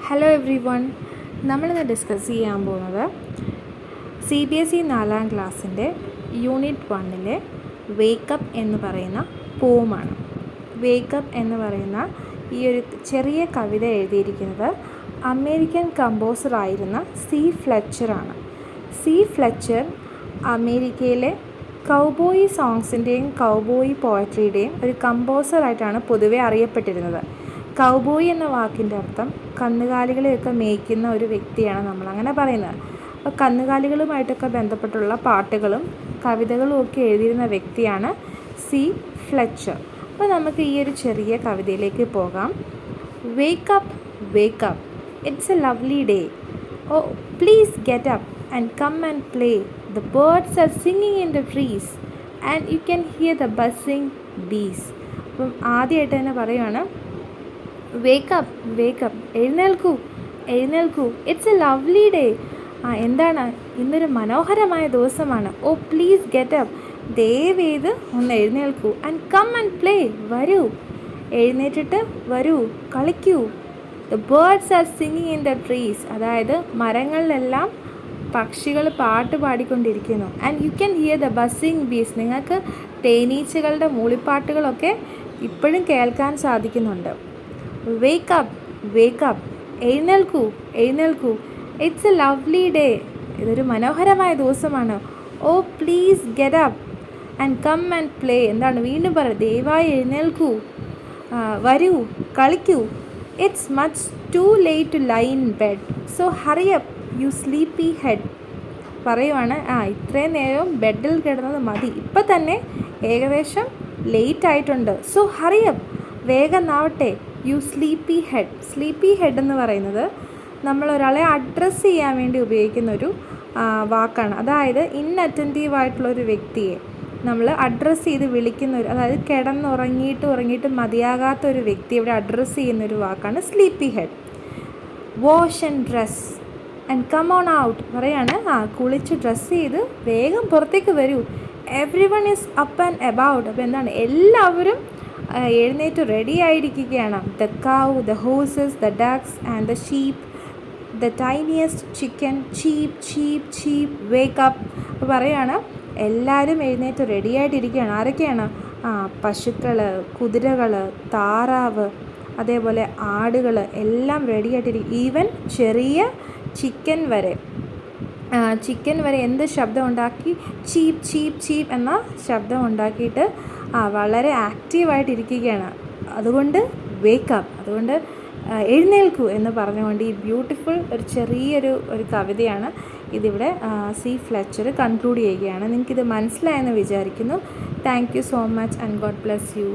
Hello every one. നമ്മളിന്ന് discuss ചെയ്യാൻ പോകുന്നത് CBSE 4ാം ക്ലാസ്സിൻ്റെ യൂണിറ്റ് 1-ലെ വേക്കപ്പ് എന്ന് പറയുന്ന പോമാണ്. വേക്കപ്പ് എന്ന് പറയുന്ന ഈ ഒരു ചെറിയ കവിത എഴുതിയിരിക്കുന്നത് അമേരിക്കൻ കമ്പോസറായിരുന്ന സി ഫ്ലെച്ചറാണ്. സി ഫ്ലെച്ചർ അമേരിക്കയിലെ കൗബോയി സോങ്സിൻ്റെയും കൗബോയി പോയട്രിയുടെയും ഒരു കമ്പോസറായിട്ടാണ് പൊതുവെ അറിയപ്പെട്ടിരുന്നത്. കൗബോയി എന്ന വാക്കിൻ്റെ അർത്ഥം കന്നുകാലികളെയൊക്കെ മേയ്ക്കുന്ന ഒരു വ്യക്തിയാണ് നമ്മളങ്ങനെ പറയുന്നത്. അപ്പോൾ കന്നുകാലികളുമായിട്ടൊക്കെ ബന്ധപ്പെട്ടുള്ള പാട്ടുകളും കവിതകളും ഒക്കെ എഴുതിയിരുന്ന വ്യക്തിയാണ് സി ഫ്ലെച്ചർ. അപ്പോൾ നമുക്ക് ഈ ഒരു ചെറിയ കവിതയിലേക്ക് പോകാം. Wake up wake up, it's a lovely day. Oh please get up and come and play. The birds are singing in the trees and you can hear the buzzing bees. അപ്പം ആദ്യമായിട്ട് തന്നെ പറയുകയാണ്, വേക്കപ്പ് വേക്കപ്പ്, എഴുന്നേൽക്കൂ എഴുന്നേൽക്കൂ, ഇറ്റ്സ് എ ലവ്ലി ഡേ. എന്താണ്, ഇന്നൊരു മനോഹരമായ ദിവസമാണ്. ഓ പ്ലീസ് ഗെറ്റ് അപ്പ്, ദയവേത് ഒന്ന് എഴുന്നേൽക്കൂ. ആൻഡ് കം ആൻഡ് പ്ലേ, വരൂ എഴുന്നേറ്റിട്ട് വരൂ കളിക്കൂ. The birds are singing in the trees, അതായത് മരങ്ങളിലെല്ലാം പക്ഷികൾ പാട്ട് പാടിക്കൊണ്ടിരിക്കുന്നു. And you can hear the buzzing bees, നിങ്ങൾക്ക് തേനീച്ചകളുടെ മൂളിപ്പാട്ടുകളൊക്കെ ഇപ്പോഴും കേൾക്കാൻ സാധിക്കുന്നുണ്ട്. വേക്കപ്പ് വേക്കപ്പ്, എഴുന്നേൽക്കൂ എഴുന്നേൽക്കൂ, ഇറ്റ്സ് എ ലവ്ലി ഡേ, ഇതൊരു മനോഹരമായ ദിവസമാണ്. Oh please get up and come and play, എന്താണ് വീണ്ടും പറയുക, ദയവായി എഴുന്നേൽക്കൂ, വരൂ കളിക്കൂ. It's much too late to lie in bed, so hurry up you sleepy head. പറയുവാണ്, ഇത്രയും നേരം ബെഡിൽ കിടന്നത് മതി, ഇപ്പം തന്നെ ഏകദേശം ലേറ്റ് ആയിട്ടുണ്ട്. സോ ഹറി അപ്പ്, വേഗം ആവട്ടെ. You sleepy head. Sleepy head എന്ന് പറയുന്നത് നമ്മളൊരാളെ അഡ്രസ്സ് ചെയ്യാൻ വേണ്ടി ഉപയോഗിക്കുന്നൊരു വാക്കാണ്. അതായത് ഇൻഅറ്റൻറ്റീവായിട്ടുള്ളൊരു വ്യക്തിയെ നമ്മൾ അഡ്രസ്സ് ചെയ്ത് വിളിക്കുന്നൊരു, അതായത് ഉറങ്ങിയിട്ട് മതിയാകാത്തൊരു വ്യക്തി ഇവിടെ അഡ്രസ്സ് ചെയ്യുന്നൊരു വാക്കാണ് sleepy head. Wash and dress and come on out, പറയാണ്, കുളിച്ച് ഡ്രസ്സ് ചെയ്ത് വേഗം പുറത്തേക്ക് വരൂ. Everyone is up and about, അപ്പോൾ എന്താണ്, എല്ലാവരും എഴുന്നേറ്റ് റെഡി ആയിരിക്കുകയാണ്. The cow, the horses, the ducks and the sheep, the tiniest chicken, cheep cheep cheep, wake up. അപ്പോൾ പറയുകയാണ്, എല്ലാവരും എഴുന്നേറ്റ് റെഡി ആയിട്ടിരിക്കുകയാണ്. ആരൊക്കെയാണ്? പശുക്കൾ, കുതിരകൾ, താറാവ്, അതേപോലെ ആടുകൾ എല്ലാം റെഡി ആയിട്ടിരിക്കും. ഈവൻ ചെറിയ ചിക്കൻ വരെ എന്ത് ശബ്ദം ഉണ്ടാക്കി? ചീപ്പ് ചീപ്പ് ചീപ്പ് എന്ന ശബ്ദം ഉണ്ടാക്കിയിട്ട് വളരെ ആക്റ്റീവായിട്ടിരിക്കുകയാണ്. അതുകൊണ്ട് വേക്കപ്പ്, അതുകൊണ്ട് എഴുന്നേൽക്കൂ എന്ന് പറഞ്ഞുകൊണ്ട് ഈ ബ്യൂട്ടിഫുൾ ചെറിയൊരു കവിതയാണ് ഇതിവിടെ സി ഫ്ലെച്ചർ കൺക്ലൂഡ് ചെയ്യുകയാണ്. നിങ്ങൾക്കിത് മനസ്സിലായെന്ന് വിചാരിക്കുന്നു. Thank you so much and God bless you.